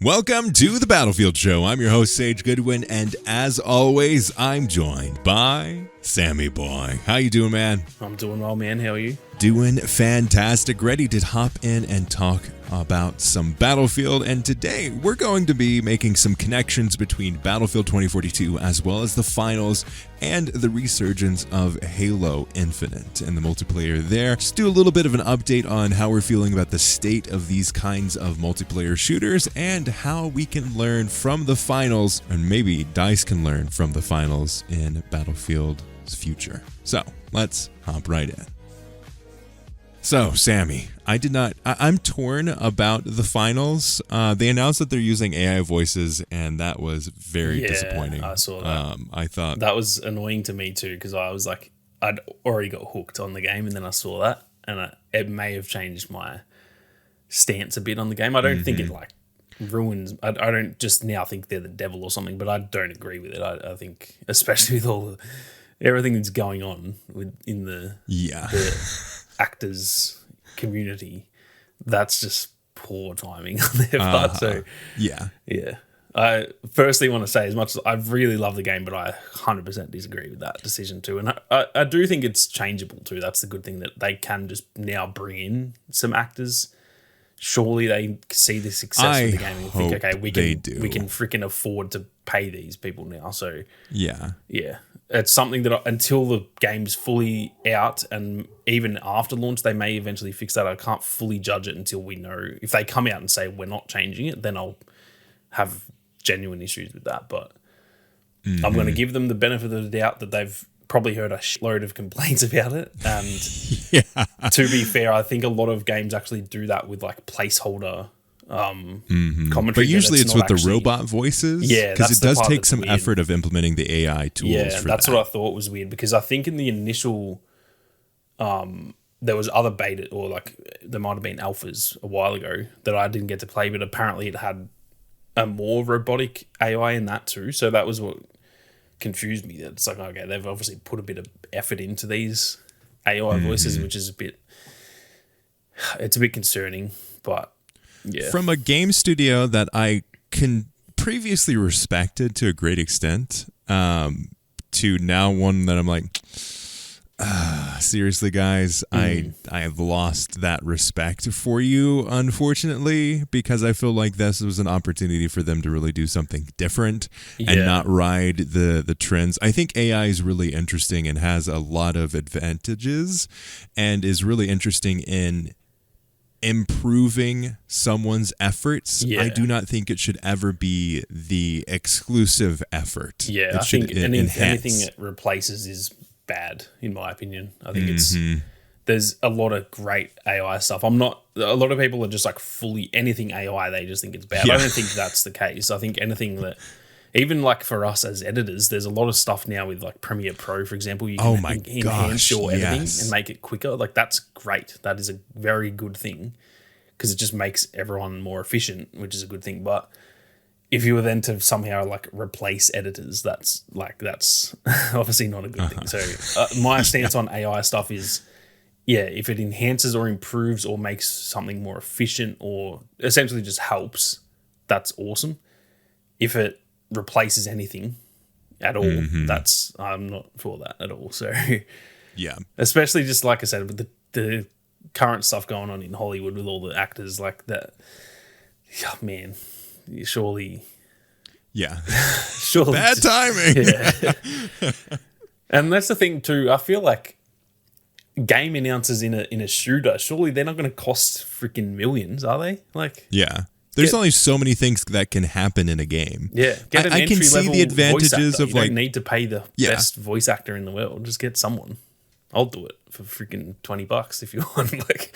Welcome to the Battlefield Show. I'm your host, Sage Goodwin, and as always, I'm joined by Sammy Boy. How you doing, man? I'm doing well, man. How are you? Doing fantastic. Ready to hop in and talk about some Battlefield. And today, we're going to be making some connections between Battlefield 2042 as well as the finals and the resurgence of Halo Infinite and the multiplayer there. Just do a little bit of an update on how we're feeling about the state of these kinds of multiplayer shooters and how we can learn from the finals, and maybe DICE can learn from the finals in Battlefield's future. So let's hop right in. So, Sammy, I'm torn about the finals. They announced that they're using AI voices, and that was very disappointing. I saw that. I thought that was annoying to me too, because I was like, I'd already got hooked on the game, and then I saw that, and it may have changed my stance a bit on the game. I don't think it like ruins. I don't just now think they're the devil or something, but I don't agree with it. I think, especially with everything that's going on in the actors community, that's just poor timing on their part. So yeah. I firstly want to say, as much as I really love the game, but I 100% disagree with that decision too. And I do think it's changeable too. That's the good thing, that they can just now bring in some actors. Surely they see the success of the game and think, okay, we can freaking afford to pay these people now. So yeah. It's something that until the game's fully out, and even after launch, they may eventually fix that. I can't fully judge it until we know. If they come out and say we're not changing it, then I'll have genuine issues with that. But I'm going to give them the benefit of the doubt that they've probably heard a shitload of complaints about it. And to be fair, I think a lot of games actually do that with like placeholder commentary, but usually it's with the robot voices, because it does take some effort of implementing the AI tools. That's what I thought was weird, because I think in the initial there was other beta, or like there might have been alphas a while ago that I didn't get to play, but apparently it had a more robotic AI in that too. So that was what confused me. That it's like, okay, they've obviously put a bit of effort into these AI voices, which is it's a bit concerning. But yeah, from a game studio that I can previously respected to a great extent, to now one that I'm like, seriously, guys, I have lost that respect for you, unfortunately, because I feel like this was an opportunity for them to really do something different and not ride the trends. I think AI is really interesting and has a lot of advantages and is really interesting in improving someone's efforts. I do not think it should ever be the exclusive effort. I think anything it replaces is bad, in my opinion. I think there's a lot of great AI stuff. A lot of people are just like fully anything AI, they just think it's bad. I don't think that's the case. I think anything that, even like for us as editors, there's a lot of stuff now with like Premiere Pro, for example. You can enhance your editing and make it quicker. Like that's great. That is a very good thing, because it just makes everyone more efficient, which is a good thing. But if you were then to somehow like replace editors, that's obviously not a good thing. So my stance on AI stuff is, if it enhances or improves or makes something more efficient or essentially just helps, that's awesome. If it replaces anything at all, I'm not for that at all. So especially just like I said, with the current stuff going on in Hollywood with all the actors like that, man, surely bad timing. And that's the thing too, I feel like game announcers in a shooter, surely they're not going to cost freaking millions, are they? Like there's only so many things that can happen in a game. Get an I can see the advantages of, you don't need to pay the best voice actor in the world. Just get someone. I'll do it for freaking $20 if you want. Like,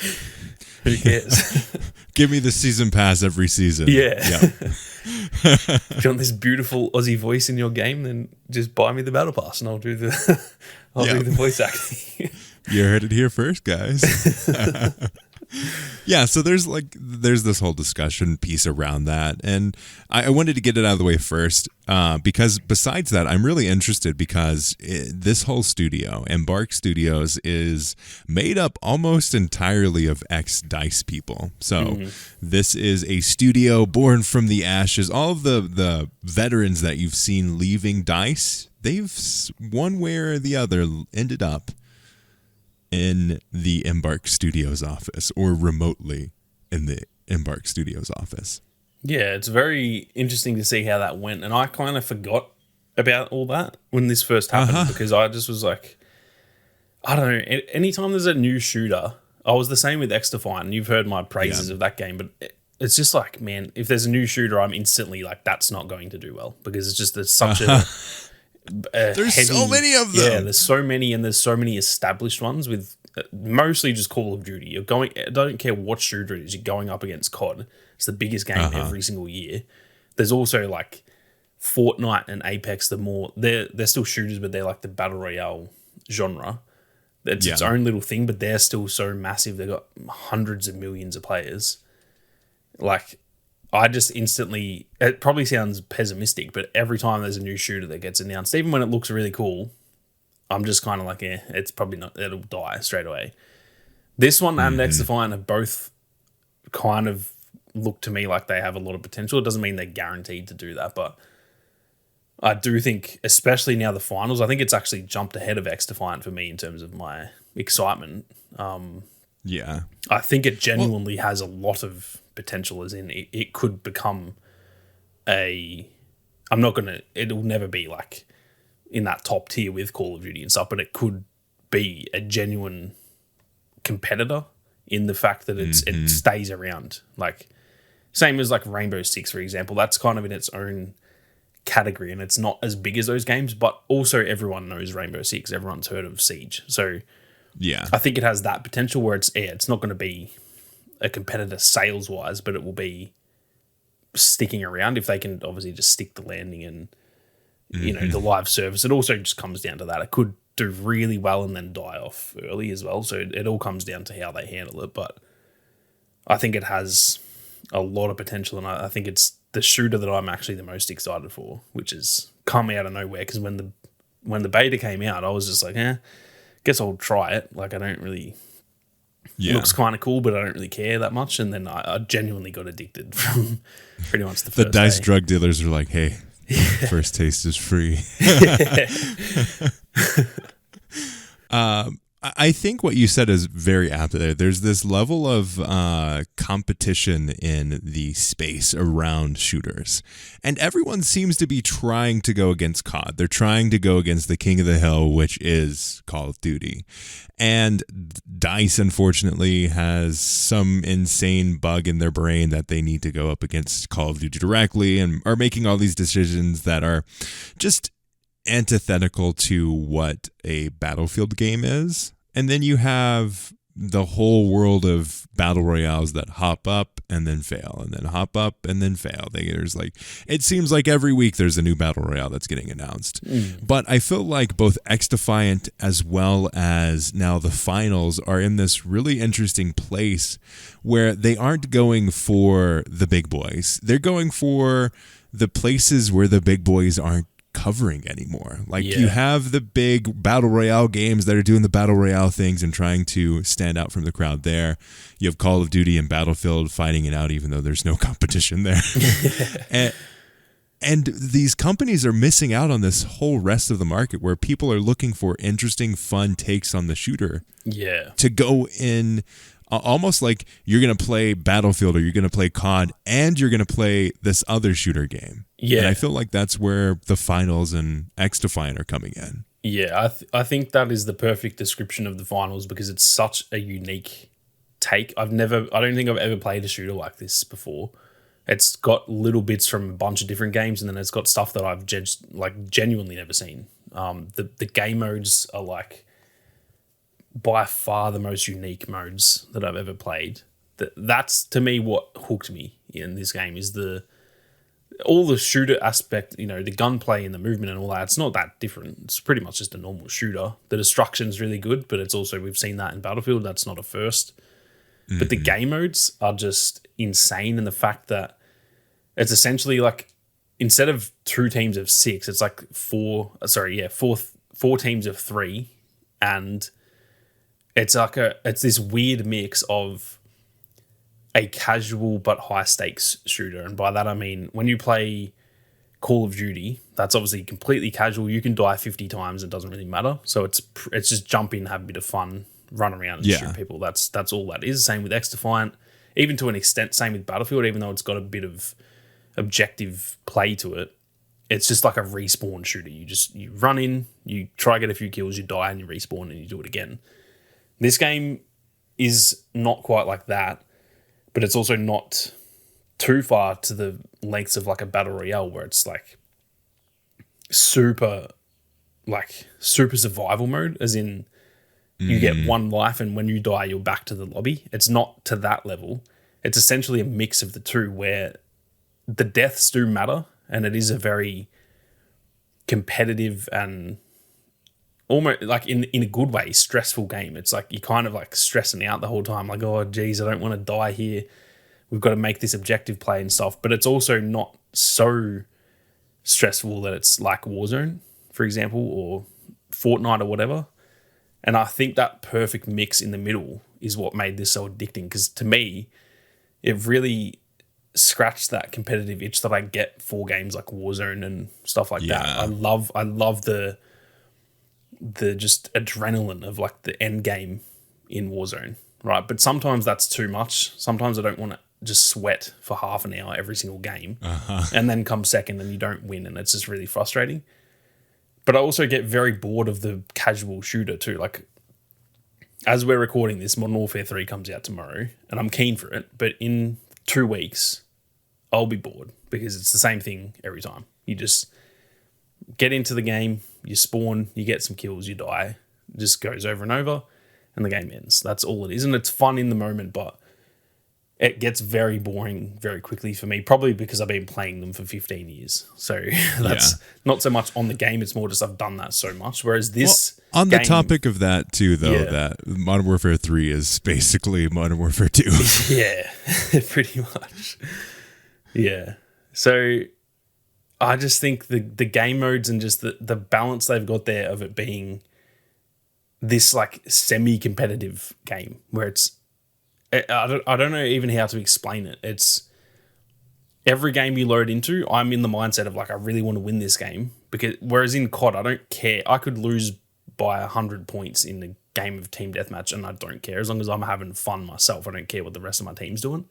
who cares? Give me the season pass every season. If you want this beautiful Aussie voice in your game, then just buy me the battle pass and I'll do the voice acting. You heard it here first, guys. Yeah, so there's this whole discussion piece around that, and I wanted to get it out of the way first because besides that, I'm really interested because this whole studio, Embark Studios, is made up almost entirely of ex-DICE people. So this is a studio born from the ashes. All of the veterans that you've seen leaving DICE, they've one way or the other ended up in the Embark Studios office or remotely in the Embark Studios office. Yeah, it's very interesting to see how that went. And I kind of forgot about all that when this first happened because I just was like, I don't know. Anytime there's a new shooter, I was the same with X-Defiant. You've heard my praises of that game, but it's just like, man, if there's a new shooter, I'm instantly like, that's not going to do well because it's just there's such there's so many of them. Yeah, there's so many, and there's so many established ones with mostly just Call of Duty. You're going. I don't care what shooter it is. You're going up against COD. It's the biggest game every single year. There's also like Fortnite and Apex. They're still shooters, but they're like the battle royale genre. It's its own little thing, but they're still so massive. They've got hundreds of millions of players. Like, I just instantly, it probably sounds pessimistic, but every time there's a new shooter that gets announced, even when it looks really cool, I'm just kind of like, it's probably not, it'll die straight away. This one and X-Defiant have both kind of looked to me like they have a lot of potential. It doesn't mean they're guaranteed to do that, but I do think, especially now the finals, I think it's actually jumped ahead of X-Defiant for me in terms of my excitement. I think it genuinely has a lot of potential, as in it could become it'll never be like in that top tier with Call of Duty and stuff, but it could be a genuine competitor in the fact that it stays around. Like, same as like Rainbow Six, for example, that's kind of in its own category and it's not as big as those games, but also everyone knows Rainbow Six. Everyone's heard of Siege. So yeah, I think it has that potential where it's not going to be a competitor sales wise, but it will be sticking around if they can obviously just stick the landing and the live service. It also just comes down to that. It could do really well and then die off early as well. So it all comes down to how they handle it. But I think it has a lot of potential, and I think it's the shooter that I'm actually the most excited for, which is come out of nowhere. Because when the beta came out, I was just like, guess I'll try it. Like, I don't really. It looks kind of cool, but I don't really care that much. And then I genuinely got addicted from pretty much the first The DICE day. drug dealers are like, hey, first taste is free. I think what you said is very apt there. There's this level of competition in the space around shooters. And everyone seems to be trying to go against COD. They're trying to go against the king of the hill, which is Call of Duty. And DICE, unfortunately, has some insane bug in their brain that they need to go up against Call of Duty directly and are making all these decisions that are just antithetical to what a Battlefield game is. And then you have the whole world of battle royales that hop up and then fail, and then hop up and then fail. It seems like every week there's a new battle royale that's getting announced. But I feel like both X-Defiant as well as now the finals are in this really interesting place where they aren't going for the big boys. They're going for the places where the big boys aren't covering anymore. You have the big battle royale games that are doing the battle royale things and trying to stand out from the crowd there. You have Call of Duty and Battlefield fighting it out even though there's no competition there. And these companies are missing out on this whole rest of the market where people are looking for interesting, fun takes on the shooter. Yeah. To go in almost like you're going to play Battlefield or you're going to play COD and you're going to play this other shooter game. Yeah. And I feel like that's where the finals and X-Defiant are coming in. Yeah, I think that is the perfect description of the finals because it's such a unique take. I don't think I've ever played a shooter like this before. It's got little bits from a bunch of different games and then it's got stuff that I've genuinely never seen. The game modes are like by far the most unique modes that I've ever played. That's to me what hooked me in this game is all the shooter aspect, the gunplay and the movement and all that. It's not that different. It's pretty much just a normal shooter. The destruction's really good, but it's also, we've seen that in Battlefield. That's not a first. But the game modes are just insane, and the fact that it's essentially like instead of 2 teams of 6, it's like 4 teams of 3, and it's like it's this weird mix of a casual but high stakes shooter. And by that I mean when you play Call of Duty, that's obviously completely casual. You can die 50 times, it doesn't really matter. So it's just jump in, have a bit of fun, run around and shoot people. That's all that is. Same with X-Defiant, even to an extent. Same with Battlefield, even though it's got a bit of objective play to it. It's just like a respawn shooter. You run in, you try to get a few kills, you die, and you respawn and you do it again. This game is not quite like that, but it's also not too far to the lengths of like a battle royale where it's like super survival mode, as in you get 1 life and when you die you're back to the lobby. It's not to that level. It's essentially a mix of the two where the deaths do matter, and it is a very competitive and almost like in a good way stressful game. It's like you're kind of like stressing out the whole time, like, oh geez, I don't want to die here. We've got to make this objective play and stuff. But it's also not so stressful that it's like Warzone, for example, or Fortnite or whatever. And I think that perfect mix in the middle is what made this so addicting, because to me, it really scratched that competitive itch that I get for games like Warzone and stuff like that. I love the just adrenaline of like the end game in Warzone, right? But sometimes that's too much. Sometimes I don't want to just sweat for half an hour every single game and then come second and you don't win, and it's just really frustrating. But I also get very bored of the casual shooter too. Like, as we're recording this, Modern Warfare 3 comes out tomorrow and I'm keen for it, but in 2 weeks I'll be bored because it's the same thing every time. You just get into the game, you spawn, you get some kills, you die. It just goes over and over and the game ends. That's all it is. And it's fun in the moment, but it gets very boring very quickly for me, probably because I've been playing them for 15 years. So that's not so much on the game. It's more just I've done that so much. Whereas this on the topic of that too, though, that Modern Warfare 3 is basically Modern Warfare 2. Yeah, pretty much. Yeah. So I just think the game modes and just the balance they've got there of it being this like semi-competitive game where I don't know even how to explain it. It's every game you load into, I'm in the mindset of like, I really want to win this game, because whereas in COD, I don't care. I could lose by 100 points in the game of team deathmatch and I don't care, as long as I'm having fun myself. I don't care what the rest of my team's doing.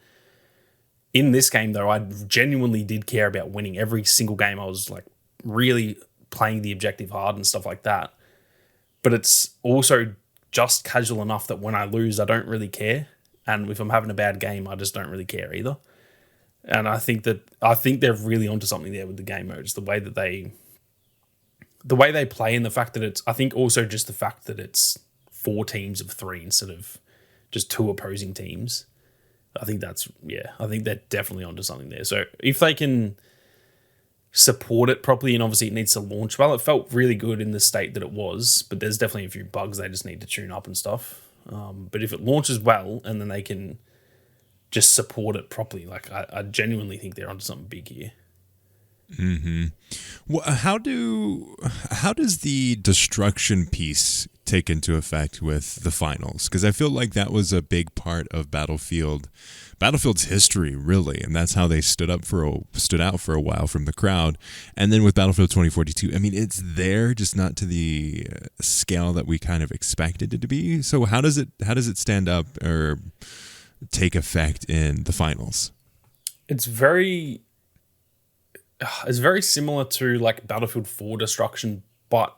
In this game though, I genuinely did care about winning every single game. I was like really playing the objective hard and stuff like that. But it's also just casual enough that when I lose, I don't really care. And if I'm having a bad game, I just don't really care either. And I think they're really onto something there with the game modes, the way they play, and the fact that it's, I think also just the fact that it's 4 teams of 3 instead of just 2 opposing teams. I think they're definitely onto something there. So if they can support it properly, and obviously it needs to launch well, it felt really good in the state that it was, but there's definitely a few bugs they just need to tune up and stuff. But if it launches well and then they can just support it properly, like I genuinely think they're onto something big here. Mm-hmm. Well, how does the destruction piece take into effect with the finals? Because I feel like that was a big part of Battlefield's history, really, and that's how they stood out for a while from the crowd. And then with Battlefield 2042, I mean, it's there, just not to the scale that we kind of expected it to be. So how does it stand up or take effect in the finals? It's very similar to like Battlefield 4 destruction, but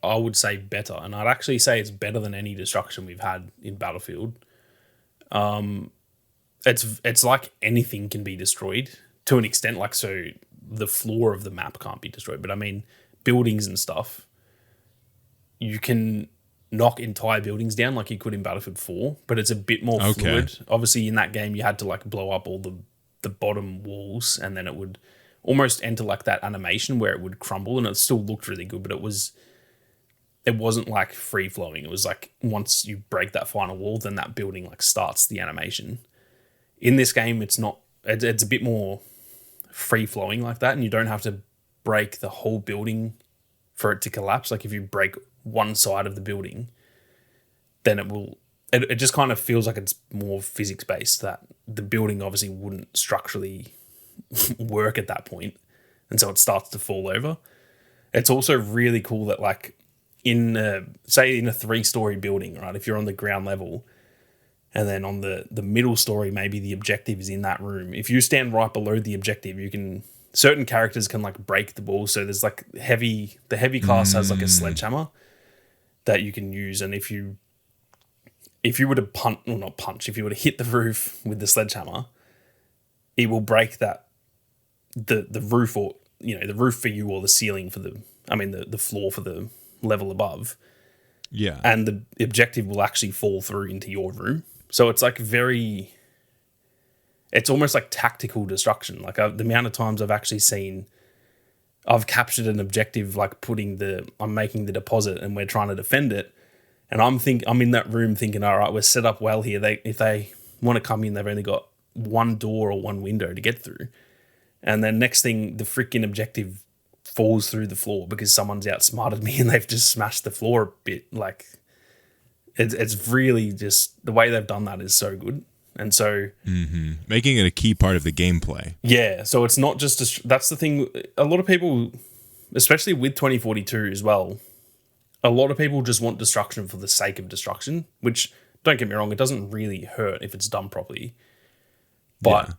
I would say better. And I'd actually say it's better than any destruction we've had in Battlefield. It's like anything can be destroyed to an extent, like, so the floor of the map can't be destroyed. But I mean, buildings and stuff, you can knock entire buildings down like you could in Battlefield 4, but it's a bit more fluid. Obviously, in that game, you had to like blow up all the bottom walls, and then it would almost enter like that animation where it would crumble, and it still looked really good, but it was it wasn't like free flowing. It was like once you break that final wall, then that building like starts the animation. In this game, it's not. It's a bit more free flowing like that, and you don't have to break the whole building for it to collapse. Like if you break one side of the building, then it will. It just kind of feels like it's more physics based. That the building obviously wouldn't structurally work at that point, and so it starts to fall over. It's also really cool that like say in a 3-story building, right? If you're on the ground level, and then on the middle story, maybe the objective is in that room. If you stand right below the objective, certain characters can like break the wall. So there's like the heavy class has like a sledgehammer that you can use, and if you were to if you were to hit the roof with the sledgehammer, it will break the roof, or the roof for you, or the ceiling for the floor for the level above. Yeah. And the objective will actually fall through into your room. So it's like it's almost like tactical destruction. Like the amount of times I've captured an objective, like I'm making the deposit and we're trying to defend it. And I'm in that room thinking, all right, we're set up well here. If they want to come in, they've only got one door or one window to get through. And then next thing, the freaking objective falls through the floor because someone's outsmarted me and they've just smashed the floor a bit. Like it's really just the way they've done that is so good. And so making it a key part of the gameplay. Yeah. So it's not just, that's the thing. A lot of people, especially with 2042 as well, a lot of people just want destruction for the sake of destruction, which, don't get me wrong, it doesn't really hurt if it's done properly. But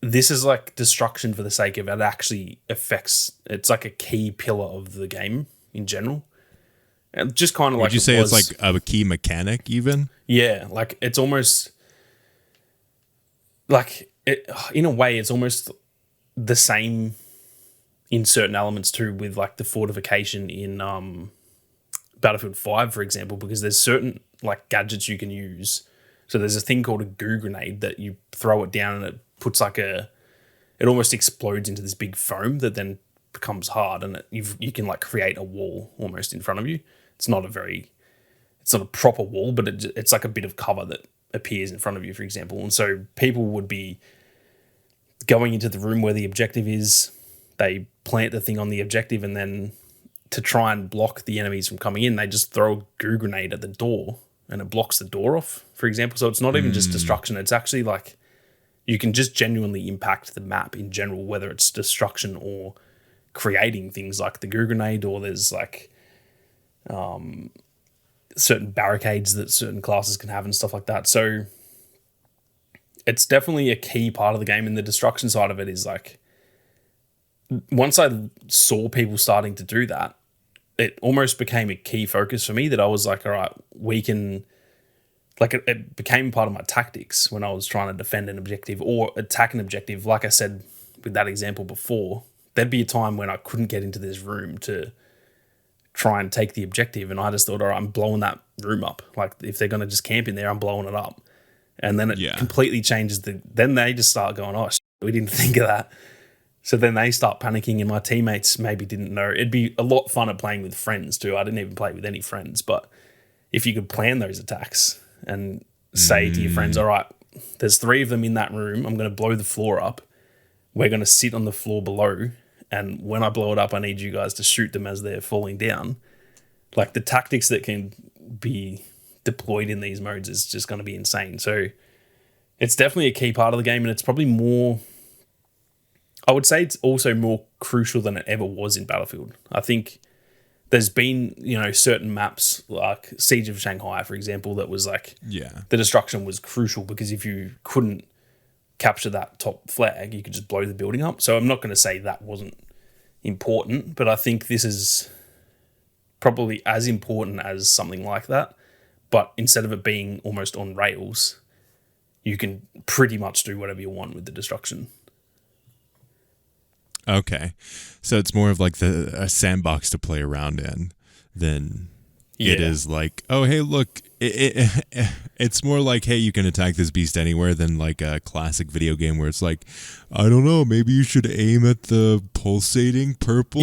this is like destruction for the sake of it actually affects, it's like a key pillar of the game in general. And just kind of like, would you say it's like a key mechanic even? Yeah. Like it's almost like in a way, it's almost the same in certain elements too, with like the fortification in Battlefield 5, for example, because there's certain like gadgets you can use. So there's a thing called a goo grenade that you throw it down and it puts like it almost explodes into this big foam that then becomes hard, and you can like create a wall almost in front of you. It's not a proper wall, but it's like a bit of cover that appears in front of you, for example. And so people would be going into the room where the objective is, they plant the thing on the objective, and then to try and block the enemies from coming in, they just throw a goo grenade at the door and it blocks the door off, for example. So it's not even just destruction. It's actually like you can just genuinely impact the map in general, whether it's destruction or creating things like the goo grenade, or there's like certain barricades that certain classes can have and stuff like that. So it's definitely a key part of the game, and the destruction side of it is like, once I saw people starting to do that, it almost became a key focus for me, that I was like, all right, we can, like it became part of my tactics when I was trying to defend an objective or attack an objective. Like I said with that example before, there'd be a time when I couldn't get into this room to try and take the objective, and I just thought, all right, I'm blowing that room up. Like if they're going to just camp in there, I'm blowing it up. And then it completely changes then they just start going, oh, we didn't think of that. So then they start panicking, and my teammates maybe didn't know. It'd be a lot funner playing with friends too. I didn't even play with any friends, but if you could plan those attacks and say to your friends, all right, there's 3 of them in that room, I'm going to blow the floor up. We're going to sit on the floor below, and when I blow it up, I need you guys to shoot them as they're falling down. Like the tactics that can be deployed in these modes is just going to be insane. So it's definitely a key part of the game, and it's probably more, I would say it's also more crucial than it ever was in Battlefield. I think there's been, certain maps like Siege of Shanghai, for example, that was like, the destruction was crucial, because if you couldn't capture that top flag, you could just blow the building up. So I'm not going to say that wasn't important, but I think this is probably as important as something like that. But instead of it being almost on rails, you can pretty much do whatever you want with the destruction. Okay. So it's more of like a sandbox to play around in than It is like, oh, hey, look, it's more like, hey, you can attack this beast anywhere than like a classic video game where it's like, I don't know, maybe you should aim at the pulsating purple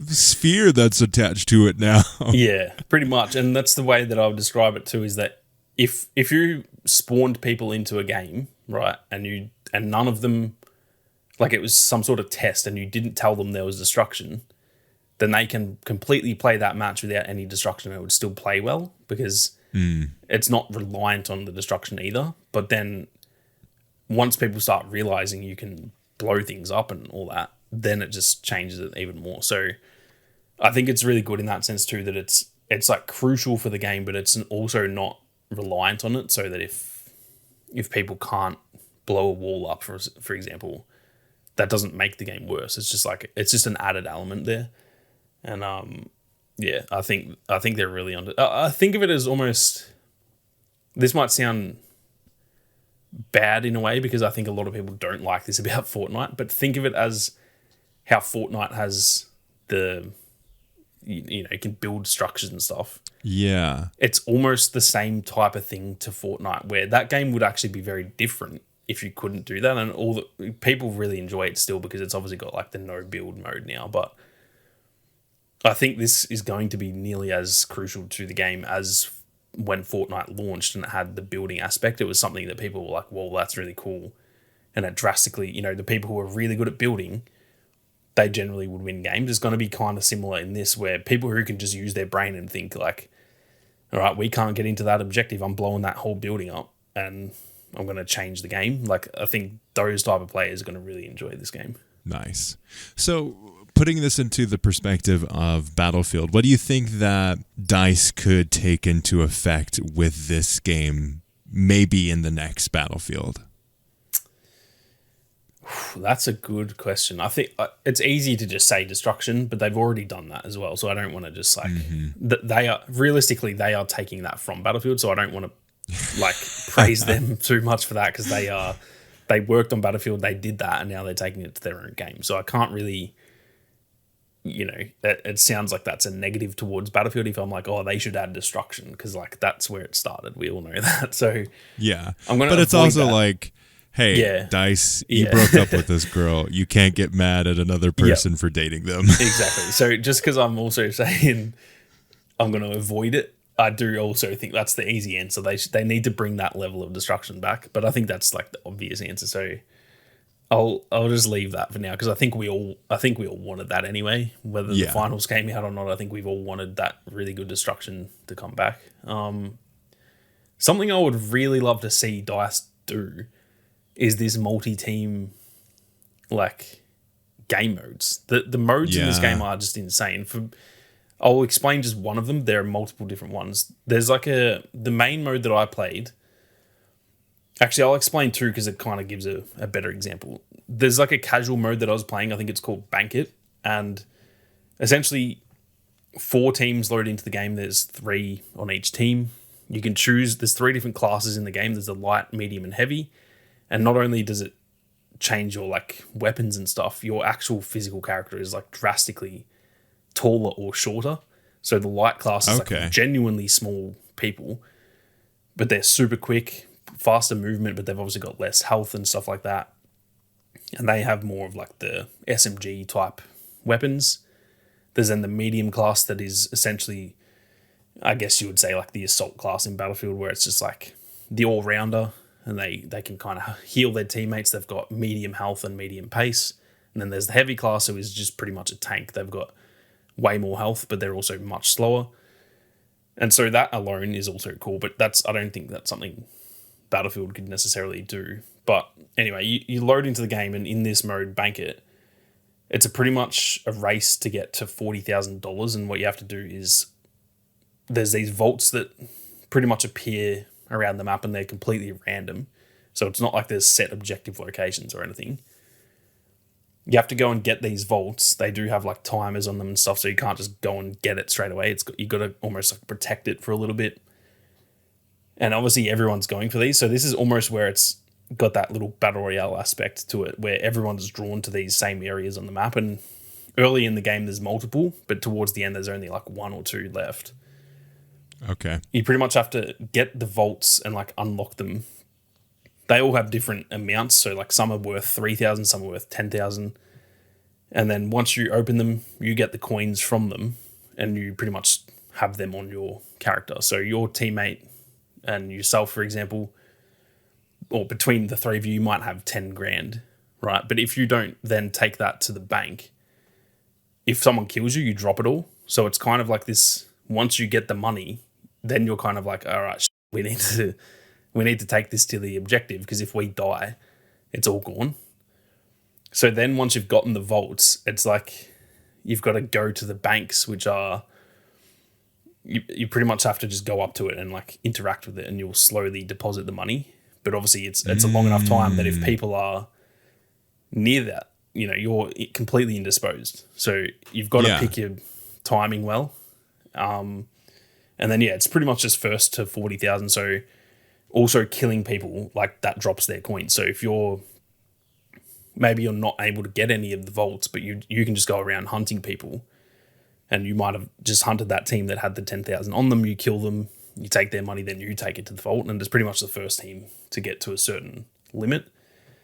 sphere that's attached to it now. Yeah, pretty much. And that's the way that I would describe it too, is that if you spawned people into a game, right, and none of them, like it was some sort of test and you didn't tell them there was destruction, then they can completely play that match without any destruction and it would still play well because it's not reliant on the destruction either. But then once people start realizing you can blow things up and all that, then it just changes it even more. So I think it's really good in that sense too, that it's like crucial for the game, but it's also not reliant on it, so that if people can't blow a wall up, for example, that doesn't make the game worse. It's just an added element there. And I think they're really on. I think of it as almost. This might sound bad in a way because I think a lot of people don't like this about Fortnite, but think of it as how Fortnite has you can build structures and stuff. Yeah, it's almost the same type of thing to Fortnite, where that game would actually be very different if you couldn't do that, and all the people really enjoy it still because it's obviously got like the no build mode now, but. I think this is going to be nearly as crucial to the game as when Fortnite launched and it had the building aspect. It was something that people were like, well, that's really cool. And it drastically, the people who are really good at building, they generally would win games. It's going to be kind of similar in this, where people who can just use their brain and think like, all right, we can't get into that objective. I'm blowing that whole building up and I'm going to change the game. Like, I think those type of players are going to really enjoy this game. Nice. So putting this into the perspective of Battlefield, what do you think that DICE could take into effect with this game, maybe in the next Battlefield? That's a good question. I think it's easy to just say destruction, but they've already done that as well. So I don't want to just like they are taking that from Battlefield. So I don't want to like praise them too much for that, because they worked on Battlefield, they did that, and now they're taking it to their own game. So I can't really, it sounds like that's a negative towards Battlefield if I'm like, oh, they should add destruction, because like that's where it started. We all know that. So yeah, but it's also that. Like, hey, DICE, you broke up with this girl. You can't get mad at another person for dating them. Exactly. So just because I'm also saying I'm going to avoid it, I do also think that's the easy answer. They need to bring that level of destruction back. But I think that's like the obvious answer. So I'll just leave that for now, because I think we all wanted that anyway. Whether the finals came out or not, I think we've all wanted that really good destruction to come back. Something I would really love to see DICE do is this multi-team like game modes. The modes in this game are just insane. I'll explain just one of them. There are multiple different ones. There's like the main mode that I played. Actually, I'll explain two because it kind of gives a better example. There's like a casual mode that I was playing. I think it's called Banquet. And essentially 4 teams load into the game. There's 3 on each team. You can choose. There's 3 different classes in the game. There's the light, medium, and heavy. And not only does it change your like weapons and stuff, your actual physical character is like drastically taller or shorter. So the light class is like genuinely small people, but they're super quick, faster movement, but they've obviously got less health and stuff like that. And they have more of like the SMG type weapons. There's then the medium class that is essentially, I guess you would say, like the assault class in Battlefield, where it's just like the all-rounder, and they can kind of heal their teammates. They've got medium health and medium pace. And then there's the heavy class, who is just pretty much a tank. They've got way more health, but they're also much slower. And so that alone is also cool, but I don't think that's something Battlefield could necessarily do. But anyway, you load into the game, and in this mode, Banquet, it's pretty much a race to get to $40,000. And what you have to do is there's these vaults that pretty much appear around the map, and they're completely random. So it's not like there's set objective locations or anything. You have to go and get these vaults. They do have like timers on them and stuff, so you can't just go and get it straight away. You got to almost like protect it for a little bit. And obviously everyone's going for these, so this is almost where it's got that little battle royale aspect to it, where everyone's drawn to these same areas on the map. And early in the game there's multiple, but towards the end there's only like 1 or 2 left. Okay. You pretty much have to get the vaults and like unlock them. They all have different amounts. So like some are worth 3,000, some are worth 10,000. And then once you open them, you get the coins from them and you pretty much have them on your character. So your teammate and yourself, for example, or between the three of you, you might have 10 grand, right? But if you don't then take that to the bank, if someone kills you, you drop it all. So it's kind of like this, once you get the money, then you're kind of like, all right, we need to take this to the objective, because if we die, it's all gone. So then once you've gotten the vaults, it's like you've got to go to the banks, which are, you pretty much have to just go up to it and like interact with it, and you'll slowly deposit the money. But obviously it's a long enough time that if people are near that, you know, you're completely indisposed. So you've got to pick your timing well. And then, it's pretty much just first to 40,000. So also killing people, like that drops their coins. So if maybe you're not able to get any of the vaults, but you can just go around hunting people, and you might have just hunted that team that had the 10,000 on them. You kill them, you take their money, then you take it to the vault, and it's pretty much the first team to get to a certain limit.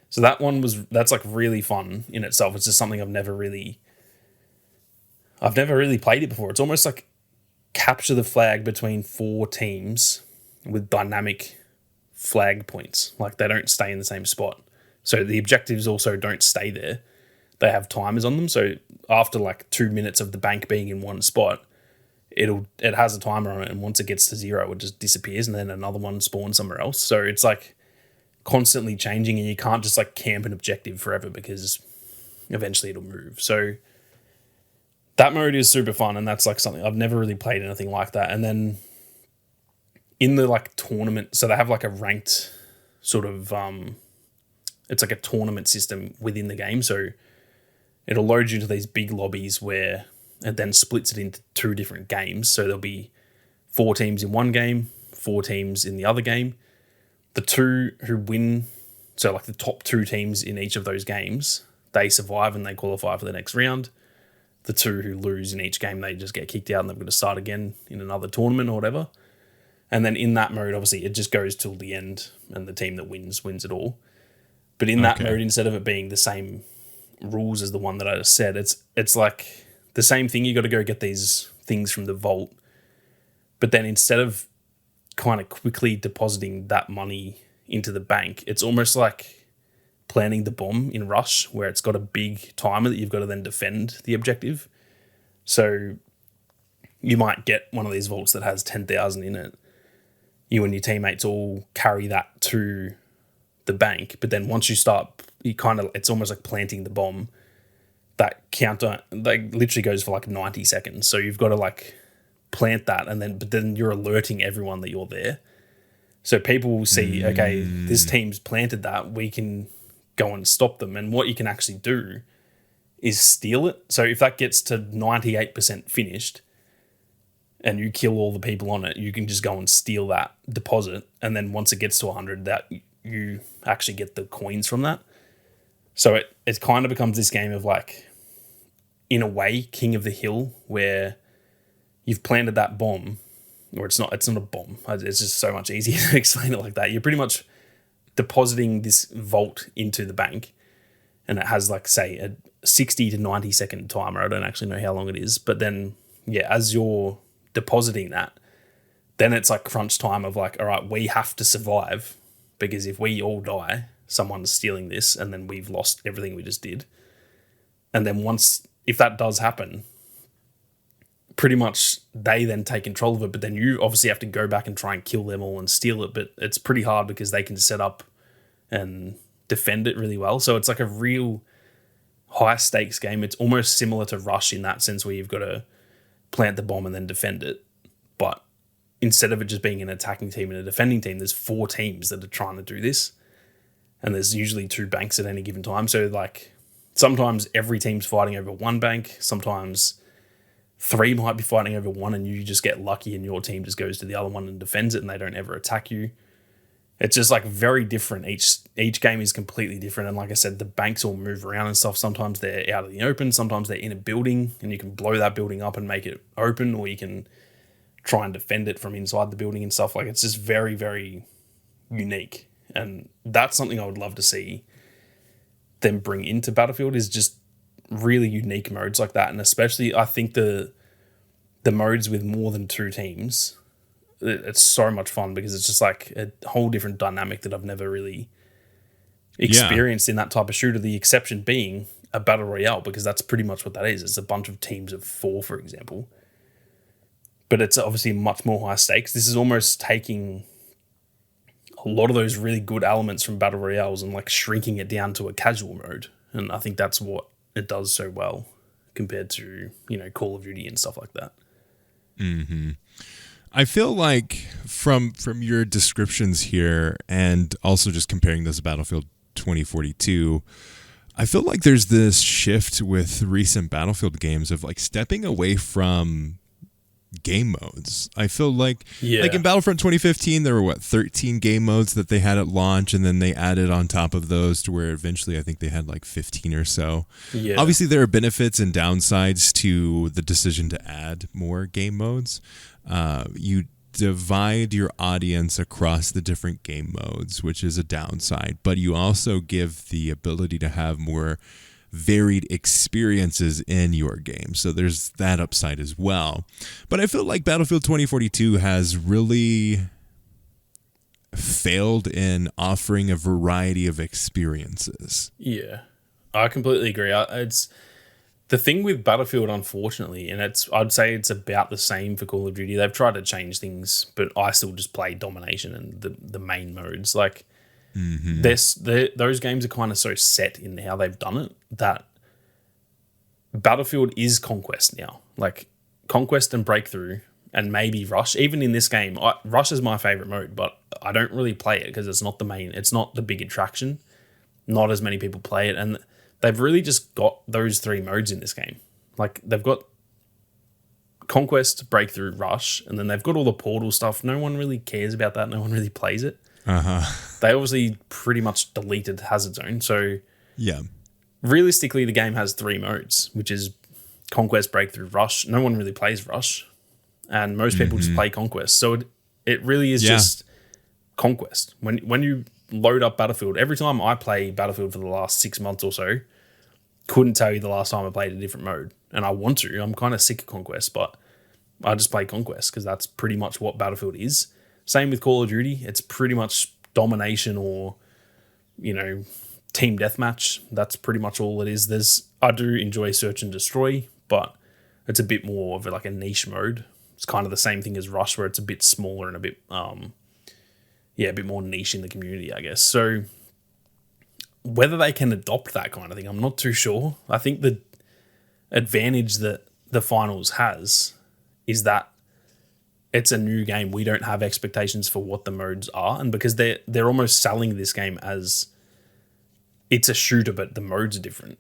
So that's like really fun in itself. It's just something I've never really played it before. It's almost like capture the flag between 4 teams with dynamic flag points. Like they don't stay in the same spot. So the objectives also don't stay there. They have timers on them. So after like 2 minutes of the bank being in one spot, it has a timer on it, and once it gets to 0, it just disappears, and then another one spawns somewhere else. So it's like constantly changing, and you can't just like camp an objective forever, because eventually it'll move. So that mode is super fun, and that's like something I've never really played anything like that. And then in the like tournament, so they have like a ranked sort of it's like a tournament system within the game. So it'll load you to these big lobbies where it then splits it into 2 different games. So there'll be 4 teams in one game, 4 teams in the other game. The 2 who win, so like the top 2 teams in each of those games, they survive and they qualify for the next round. The 2 who lose in each game, they just get kicked out and they've got to start again in another tournament or whatever. And then in that mode, obviously, it just goes till the end, and the team that wins it all. But in that mode, instead of it being the same rules as the one that I just said, it's like the same thing. You got to go get these things from the vault, but then instead of kind of quickly depositing that money into the bank, it's almost like planting the bomb in Rush, where it's got a big timer that you've got to then defend the objective. So you might get one of these vaults that has 10,000 in it. You and your teammates all carry that to the bank, but then once you start, it's almost like planting the bomb. That counter, like, literally goes for like 90 seconds. So you've got to like plant that, but then you're alerting everyone that you're there. So people will see, okay, this team's planted that, we can go and stop them. And what you can actually do is steal it. So if that gets to 98% finished and you kill all the people on it, you can just go and steal that deposit. And then once it gets to 100, that you actually get the coins from that. So it kind of becomes this game of like, in a way, King of the Hill, where you've planted that bomb, or it's not a bomb. It's just so much easier to explain it like that. You're pretty much depositing this vault into the bank, and it has like, say, a 60 to 90 second timer. I don't actually know how long it is, but then as you're depositing that, then it's like crunch time of like, all right, we have to survive, because if we all die, someone's stealing this, and then we've lost everything we just did. And then if that does happen, pretty much they then take control of it, but then you obviously have to go back and try and kill them all and steal it. But it's pretty hard because they can set up and defend it really well. So it's like a real high stakes game. It's almost similar to Rush in that sense, where you've got to plant the bomb and then defend it. But instead of it just being an attacking team and a defending team, there's 4 teams that are trying to do this. And there's usually 2 banks at any given time. So like sometimes every team's fighting over one bank. Sometimes 3 might be fighting over one, and you just get lucky and your team just goes to the other one and defends it, and they don't ever attack you. It's just like very different. Each game is completely different. And like I said, the banks all move around and stuff. Sometimes they're out of the open. Sometimes they're in a building, and you can blow that building up and make it open, or you can try and defend it from inside the building and stuff. Like, it's just very, very unique. And that's something I would love to see them bring into Battlefield, is just really unique modes like that. And especially, I think the modes with more than 2 teams, it's so much fun because it's just like a whole different dynamic that I've never really experienced in that type of shooter. The exception being a battle royale, because that's pretty much what that is. It's a bunch of teams of 4, for example. But it's obviously much more high stakes. This is almost taking a lot of those really good elements from battle royales and like shrinking it down to a casual mode. And I think that's what it does so well compared to, Call of Duty and stuff like that. Mm-hmm. I feel like from your descriptions here, and also just comparing this to Battlefield 2042, I feel like there's this shift with recent Battlefield games of like stepping away from game modes. I feel like in Battlefront 2015 there were 13 game modes that they had at launch, and then they added on top of those to where eventually I think they had like 15 or so. Obviously there are benefits and downsides to the decision to add more game modes. You divide your audience across the different game modes, which is a downside, but you also give the ability to have more varied experiences in your game. So there's that upside as well. But I feel like Battlefield 2042 has really failed in offering a variety of experiences. Yeah, I completely agree. It's the thing with Battlefield, unfortunately, and I'd say it's about the same for Call of Duty. They've tried to change things, but I still just play domination and the main modes. Like, those games are kind of so set in how they've done it that Battlefield is Conquest now. Like, Conquest and Breakthrough and maybe Rush. Even in this game, Rush is my favorite mode, but I don't really play it because it's not the big attraction. Not as many people play it, and they've really just got those 3 modes in this game. Like, they've got Conquest, Breakthrough, Rush, and then they've got all the portal stuff. No one really cares about that. No one really plays it. They obviously pretty much deleted Hazard Zone. So realistically, the game has 3 modes, which is Conquest, Breakthrough, Rush. No one really plays Rush, and most people just play Conquest. So it really is just Conquest. When you load up Battlefield, every time I play Battlefield for the last 6 months or so, couldn't tell you the last time I played a different mode. And I want to. I'm kind of sick of Conquest, but I just play Conquest because that's pretty much what Battlefield is. Same with Call of Duty. It's pretty much domination or, team deathmatch. That's pretty much all it is. I do enjoy search and destroy, but it's a bit more of like a niche mode. It's kind of the same thing as Rush, where it's a bit smaller and a bit bit more niche in the community, I guess. So whether they can adopt that kind of thing, I'm not too sure. I think the advantage that the finals has is that it's a new game. We don't have expectations for what the modes are, and because they're almost selling this game as it's a shooter, but the modes are different.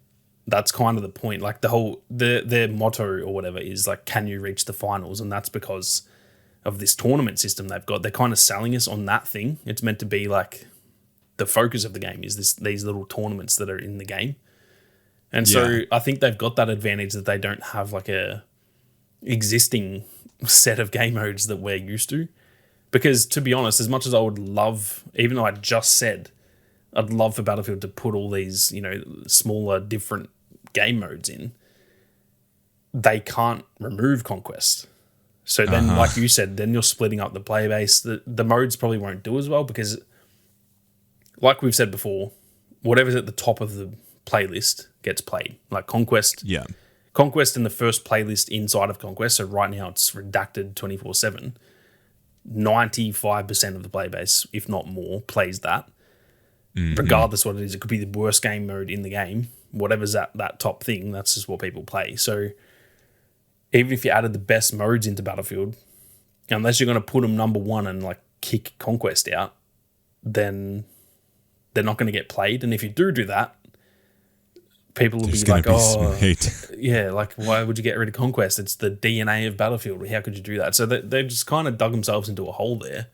That's kind of the point. Like their motto or whatever is like, can you reach the finals? And that's because of this tournament system they've got. They're kind of selling us on that thing. It's meant to be like the focus of the game is these little tournaments that are in the game. And so I think they've got that advantage that they don't have like a existing set of game modes that we're used to. Because to be honest, as much as I would love, even though I just said I'd love for Battlefield to put all these, smaller, different game modes in, they can't remove Conquest. So then, like you said, then you're splitting up the player base. The modes probably won't do as well because, like we've said before, whatever's at the top of the playlist gets played. Like Conquest. Yeah. Conquest in the first playlist inside of Conquest, so right now it's redacted 24/7. 95% of the player base, if not more, plays that. Regardless what it is, it could be the worst game mode in the game. Whatever's that top thing, that's just what people play. So even if you added the best modes into Battlefield, unless you're going to put them number 1 and like kick Conquest out, then they're not going to get played. And if you do that, people will be like, like, why would you get rid of Conquest? It's the DNA of Battlefield. How could you do that? So they've just kind of dug themselves into a hole there,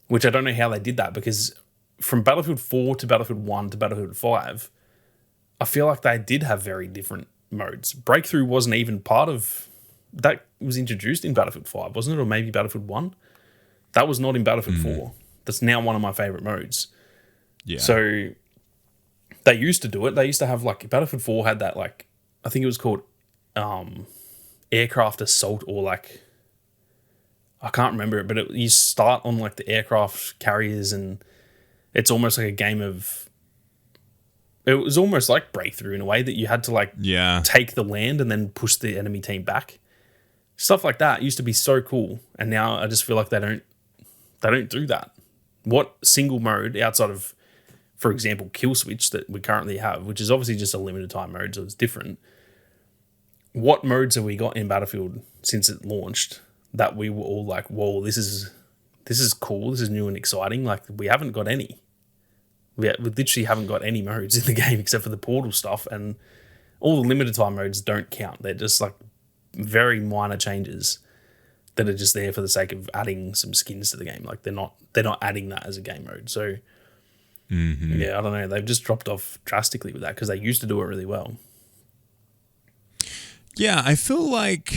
which I don't know how they did that, because from Battlefield 4 to Battlefield 1 to Battlefield 5, I feel like they did have very different modes. Breakthrough wasn't even part of that. was introduced in Battlefield 5, wasn't it? Or maybe Battlefield 1? That was not in Battlefield 4. That's now one of my favorite modes. Yeah. So they used to do it. They used to have like Battlefield 4 had that like, I think it was called aircraft assault, or like, I can't remember it, but you start on like the aircraft carriers, and it's almost like a game of, it was almost like Breakthrough in a way, that you had to like take the land and then push the enemy team back. Stuff like that used to be so cool, and now I just feel like they don't do that. What single mode outside of, for example, Kill Switch that we currently have, which is obviously just a limited time mode, so it's different. What modes have we got in Battlefield since it launched that we were all like, whoa, this is cool, this is new and exciting? Like, we haven't got any. We literally haven't got any modes in the game except for the Portal stuff, and all the limited time modes don't count. They're just like very minor changes that are just there for the sake of adding some skins to the game. Like, they're not adding that as a game mode. So yeah, I don't know. They've just dropped off drastically with that because they used to do it really well. Yeah, I feel like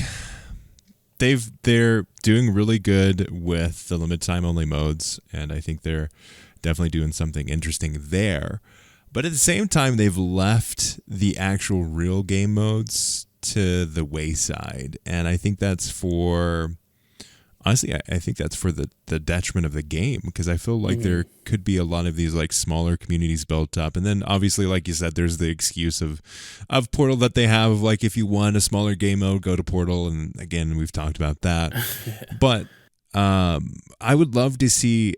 they're doing really good with the limited time only modes, and I think they're definitely doing something interesting there. But at the same time, they've left the actual real game modes to the wayside, and I think that's for, honestly, I think that's for the detriment of the game, because I feel like there could be a lot of these like smaller communities built up, and then obviously, like you said, there's the excuse of Portal that they have, like if you want a smaller game mode, go to Portal, and again, we've talked about that. But I would love to see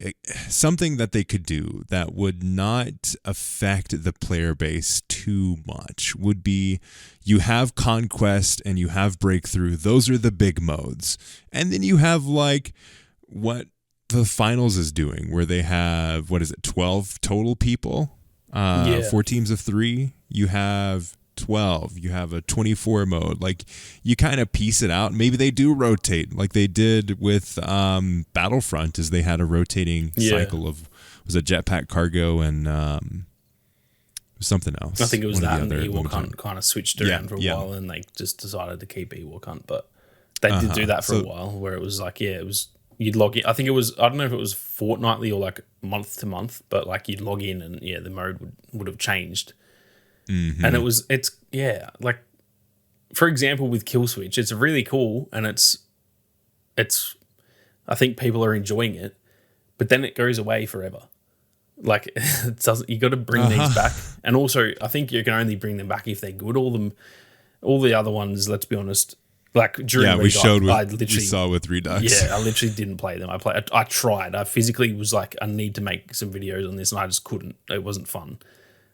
something that they could do that would not affect the player base too much. Would be, you have Conquest and you have Breakthrough. Those are the big modes. And then you have like what the Finals is doing, where they have, 12 total people? 4 teams of 3. You have 12. You have a 24 mode. Like, you kind of piece it out. Maybe they do rotate like they did with Battlefront, as they had a rotating cycle of, was it Jetpack Cargo and something else. I think it was that, and the Ewok Hunt kind of switched around for a while, and they just decided to keep Ewok Hunt. But they did do that for a while, where it was like, it was, you'd log in. I think it was, I don't know if it was fortnightly or like month to month, but like you'd log in and the mode would have changed. And it's like, for example, with Kill Switch, it's really cool, and it's I think people are enjoying it, but then it goes away forever. Like, it doesn't, you got to bring these back, and also I think you can only bring them back if they're good. All the other ones, let's be honest, like during we saw with Redux. Yeah, I literally didn't play them. I tried. I physically was like, I need to make some videos on this, and I just couldn't. It wasn't fun.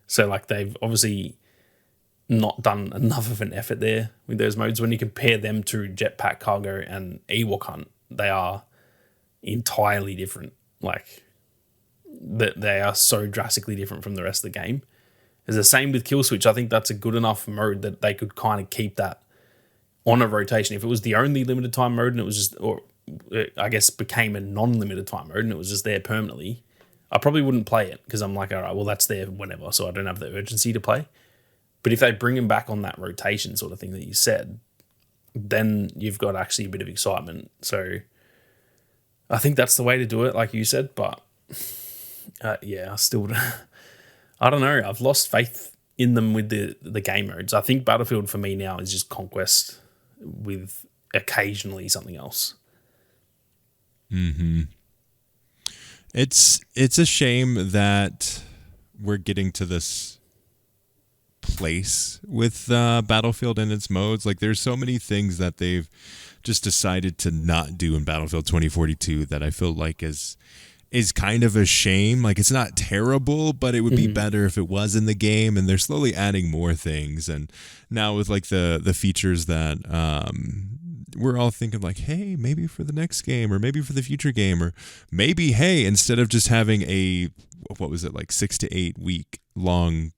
So, like, they've obviously not done enough of an effort there with those modes. When you compare them to Jetpack Cargo and Ewok Hunt, they are entirely different. Like, they are so drastically different from the rest of the game. It's the same with Kill Switch. I think that's a good enough mode that they could kind of keep that on a rotation. If it was the only limited time mode and it was just, or I guess became a non-limited time mode and it was just there permanently, I probably wouldn't play it, because I'm like, all right, well, that's there whenever, so I don't have the urgency to play. But if they bring him back on that rotation sort of thing that you said, then you've got actually a bit of excitement. So I think that's the way to do it, like you said. But I still, I don't know. I've lost faith in them with the game modes. I think Battlefield for me now is just Conquest with occasionally something else. It's a shame that we're getting to this place with Battlefield and its modes. Like, there's so many things that they've just decided to not do in Battlefield 2042 that I feel like is kind of a shame. Like, it's not terrible, but it would be better if it was in the game, and they're slowly adding more things. And now with like the features that we're all thinking like, hey, maybe for the next game, or maybe for the future game, or maybe, hey, instead of just having a, what was it, like 6 to 8 week long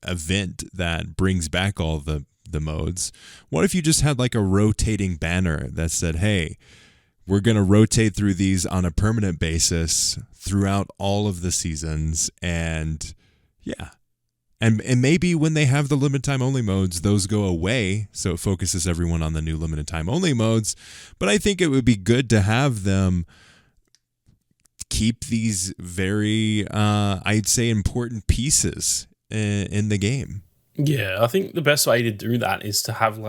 event that brings back all the modes, what if you just had like a rotating banner that said, hey, we're going to rotate through these on a permanent basis throughout all of the seasons, and And maybe when they have the limited time only modes, those go away, so it focuses everyone on the new limited time only modes. But I think it would be good to have them keep these very, I'd say, important pieces in the game. Yeah, I think the best way to do that is to have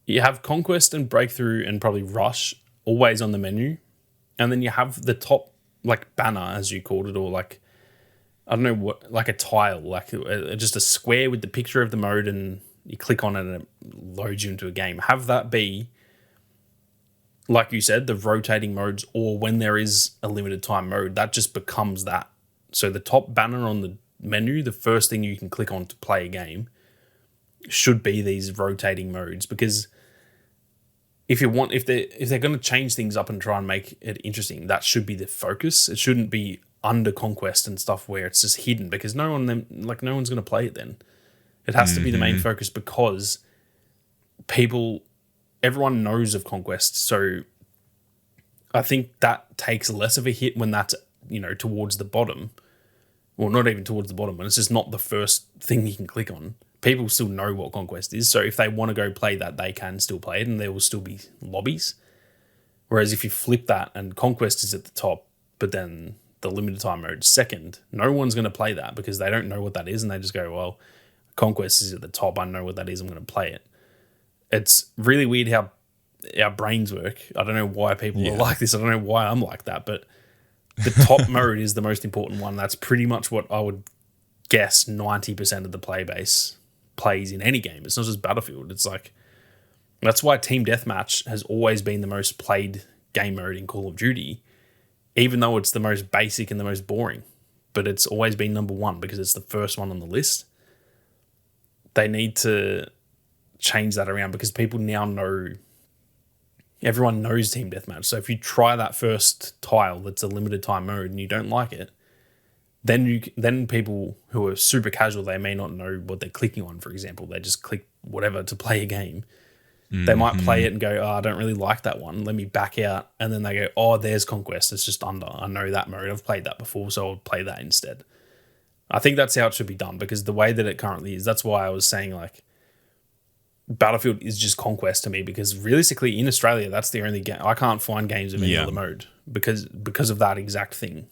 you have Conquest and Breakthrough and probably Rush always on the menu. And then you have the top banner, as you called it, or I don't know what, like a tile, just a square with the picture of the mode, and you click on it and it loads you into a game. Have that be, like you said, the rotating modes, or when there is a limited time mode, that just becomes that. So the top banner on the menu, the first thing you can click on to play a game, should be these rotating modes, because if they're going to change things up and try and make it interesting, that should be the focus. It shouldn't be under Conquest and stuff where it's just hidden, because no one's going to play it then. It has to be the main focus, because everyone knows of Conquest. So I think that takes less of a hit when that's, towards the bottom. Well, not even towards the bottom, but it's just not the first thing you can click on. People still know what Conquest is, so if they want to go play that, they can still play it, and there will still be lobbies. Whereas if you flip that and Conquest is at the top, but then the limited time mode second, no one's going to play that because they don't know what that is, and they just go, well, Conquest is at the top, I know what that is, I'm going to play it. It's really weird how our brains work. I don't know why people are like this. I don't know why I'm like that, but the top mode is the most important one. That's pretty much what I would guess 90% of the play base plays in any game. It's not just Battlefield. It's that's why Team Deathmatch has always been the most played game mode in Call of Duty, even though it's the most basic and the most boring. But it's always been number one because it's the first one on the list. They need to change that around, because people now know, everyone knows Team Deathmatch. So if you try that first tile that's a limited time mode and you don't like it, then people who are super casual, they may not know what they're clicking on, for example. They just click whatever to play a game. They might play it and go, I don't really like that one. Let me back out. And then they go, oh, there's Conquest. It's just under. I know that mode. I've played that before, so I'll play that instead. I think that's how it should be done, because the way that it currently is, that's why I was saying Battlefield is just Conquest to me, because realistically in Australia, that's the only game. I can't find games of any other mode because of that exact thing.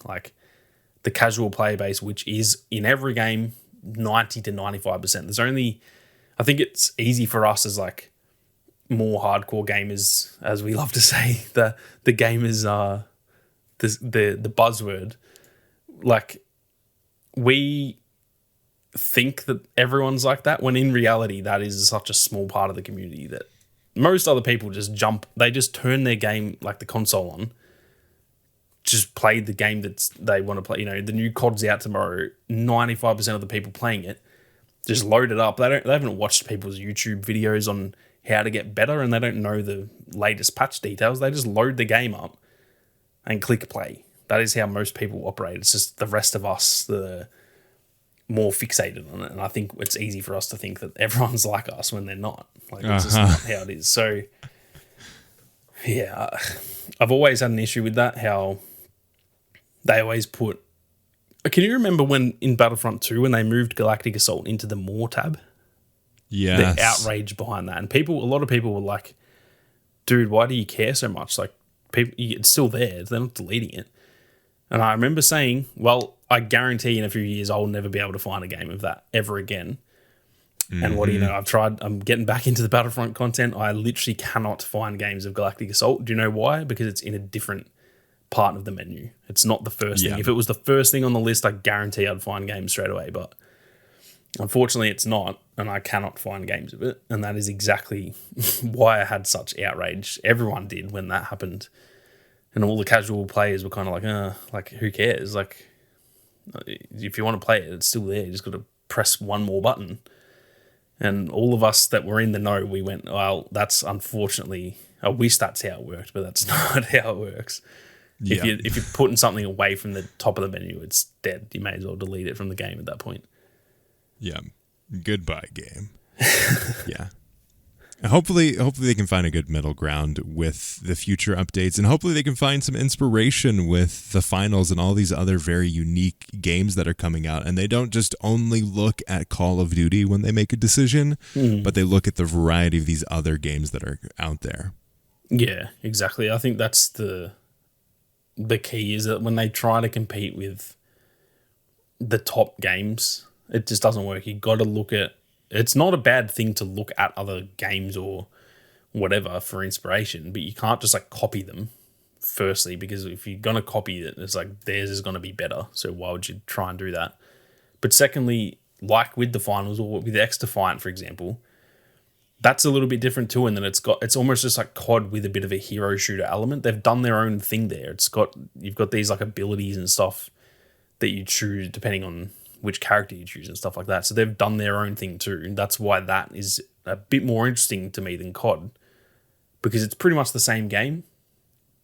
The casual player base, which is in every game 90 to 95%. There's only, I think it's easy for us as more hardcore gamers, as we love to say, the gamers are the buzzword. We think that everyone's like that, when in reality that is such a small part of the community that most other people just they just turn their game, the console on, just play the game that they want to play. The new COD's out tomorrow. 95% of the people playing it just load it up. They haven't watched people's YouTube videos on how to get better, and they don't know the latest patch details. They just load the game up and click play. That is how most people operate. It's just the rest of us, the more fixated on it. And I think it's easy for us to think that everyone's like us when they're not. It's just not how it is. So, yeah, I've always had an issue with that, how they always put... Can you remember when in Battlefront 2 when they moved Galactic Assault into the More tab? Yes. The outrage behind that. And a lot of people were like, dude, why do you care so much? It's still there. They're not deleting it. And I remember saying, well, I guarantee in a few years I'll never be able to find a game of that ever again. And what do you know? I'm getting back into the Battlefront content. I literally cannot find games of Galactic Assault. Do you know why? Because it's in a different part of the menu. It's not the first thing. If it was the first thing on the list, I guarantee I'd find games straight away. But unfortunately, it's not, and I cannot find games of it. And that is exactly why I had such outrage. Everyone did when that happened. And all the casual players were kind of who cares? If you want to play it, it's still there. You just got to press one more button. And all of us that were in the know, we went, well, that's unfortunately, I wish that's how it worked, but that's not how it works. Yeah. If you're putting something away from the top of the menu, it's dead. You may as well delete it from the game at that point. Yeah. Goodbye, game. Yeah. Hopefully they can find a good middle ground with the future updates, and hopefully they can find some inspiration with the finals and all these other very unique games that are coming out. And they don't just only look at Call of Duty when they make a decision, but they look at the variety of these other games that are out there. Yeah, exactly. I think that's the key, is that when they try to compete with the top games, it just doesn't work. You got to look at, it's not a bad thing to look at other games or whatever for inspiration, but you can't just like copy them, firstly, because if you're going to copy it, it's like theirs is going to be better. So why would you try and do that? But secondly, like with the finals or with X Defiant, for example, that's a little bit different too. And then it's almost just like COD with a bit of a hero shooter element. They've done their own thing there. You've got these like abilities and stuff that you choose depending on which character you choose and stuff like that. So they've done their own thing too. And that's why that is a bit more interesting to me than COD, because it's pretty much the same game,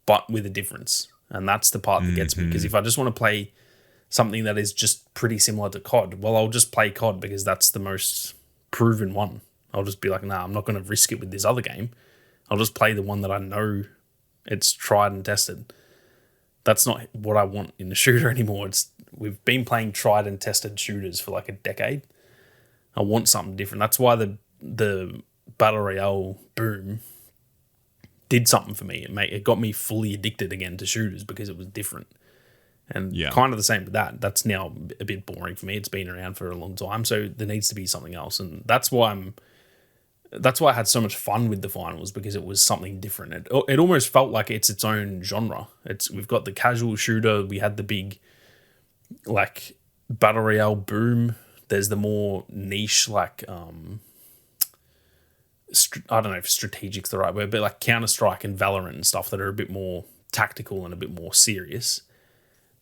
but with a difference. And that's the part that gets me, because if I just want to play something that is just pretty similar to COD, well, I'll just play COD because that's the most proven one. I'll just be like, nah, I'm not going to risk it with this other game. I'll just play the one that I know it's tried and tested. That's not what I want in the shooter anymore. We've been playing tried and tested shooters for like a decade. I want something different. That's why the Battle Royale boom did something for me. It got me fully addicted again to shooters because it was different. And kind of the same with that. That's now a bit boring for me. It's been around for a long time, so there needs to be something else. And that's why I had so much fun with the finals, because it was something different. It almost felt like it's its own genre. We've got the casual shooter. We had the big like Battle Royale boom. There's the more niche like I don't know if strategic's the right word, but like Counter-Strike and Valorant and stuff that are a bit more tactical and a bit more serious.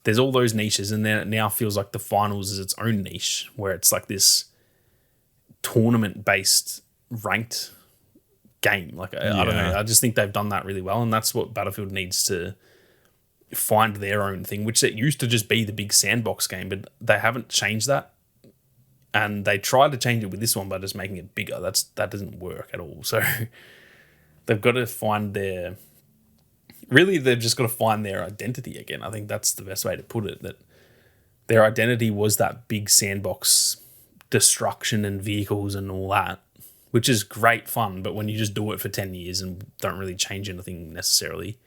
There's all those niches, and then it now feels like the finals is its own niche, where it's like this tournament-based ranked game. Like I don't know. I just think they've done that really well, and that's what Battlefield needs to find their own thing, which it used to just be the big sandbox game, but they haven't changed that. And they tried to change it with this one by just making it bigger. That doesn't work at all. So they've got to find they've just got to find their identity again. I think that's the best way to put it, that their identity was that big sandbox destruction and vehicles and all that, which is great fun. But when you just do it for 10 years and don't really change anything necessarily,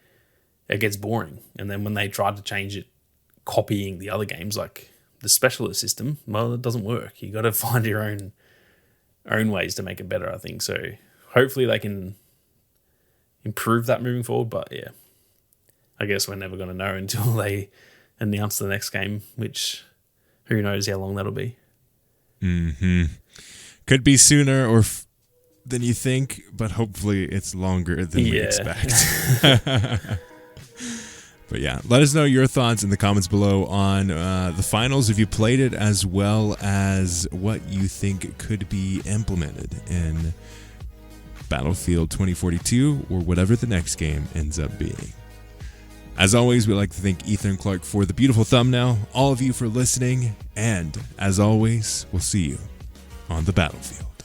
it gets boring. And then when they tried to change it, copying the other games like the specialist system, well, it doesn't work. You got to find your own ways to make it better, I think. So hopefully they can improve that moving forward. But yeah, I guess we're never going to know until they announce the next game, which who knows how long that'll be. Could be sooner than you think, but hopefully it's longer than we expect. But yeah, let us know your thoughts in the comments below on the finals, if you played it, as well as what you think could be implemented in Battlefield 2042 or whatever the next game ends up being. As always, we'd like to thank Ethan Clark for the beautiful thumbnail, all of you for listening, and as always, we'll see you on the battlefield.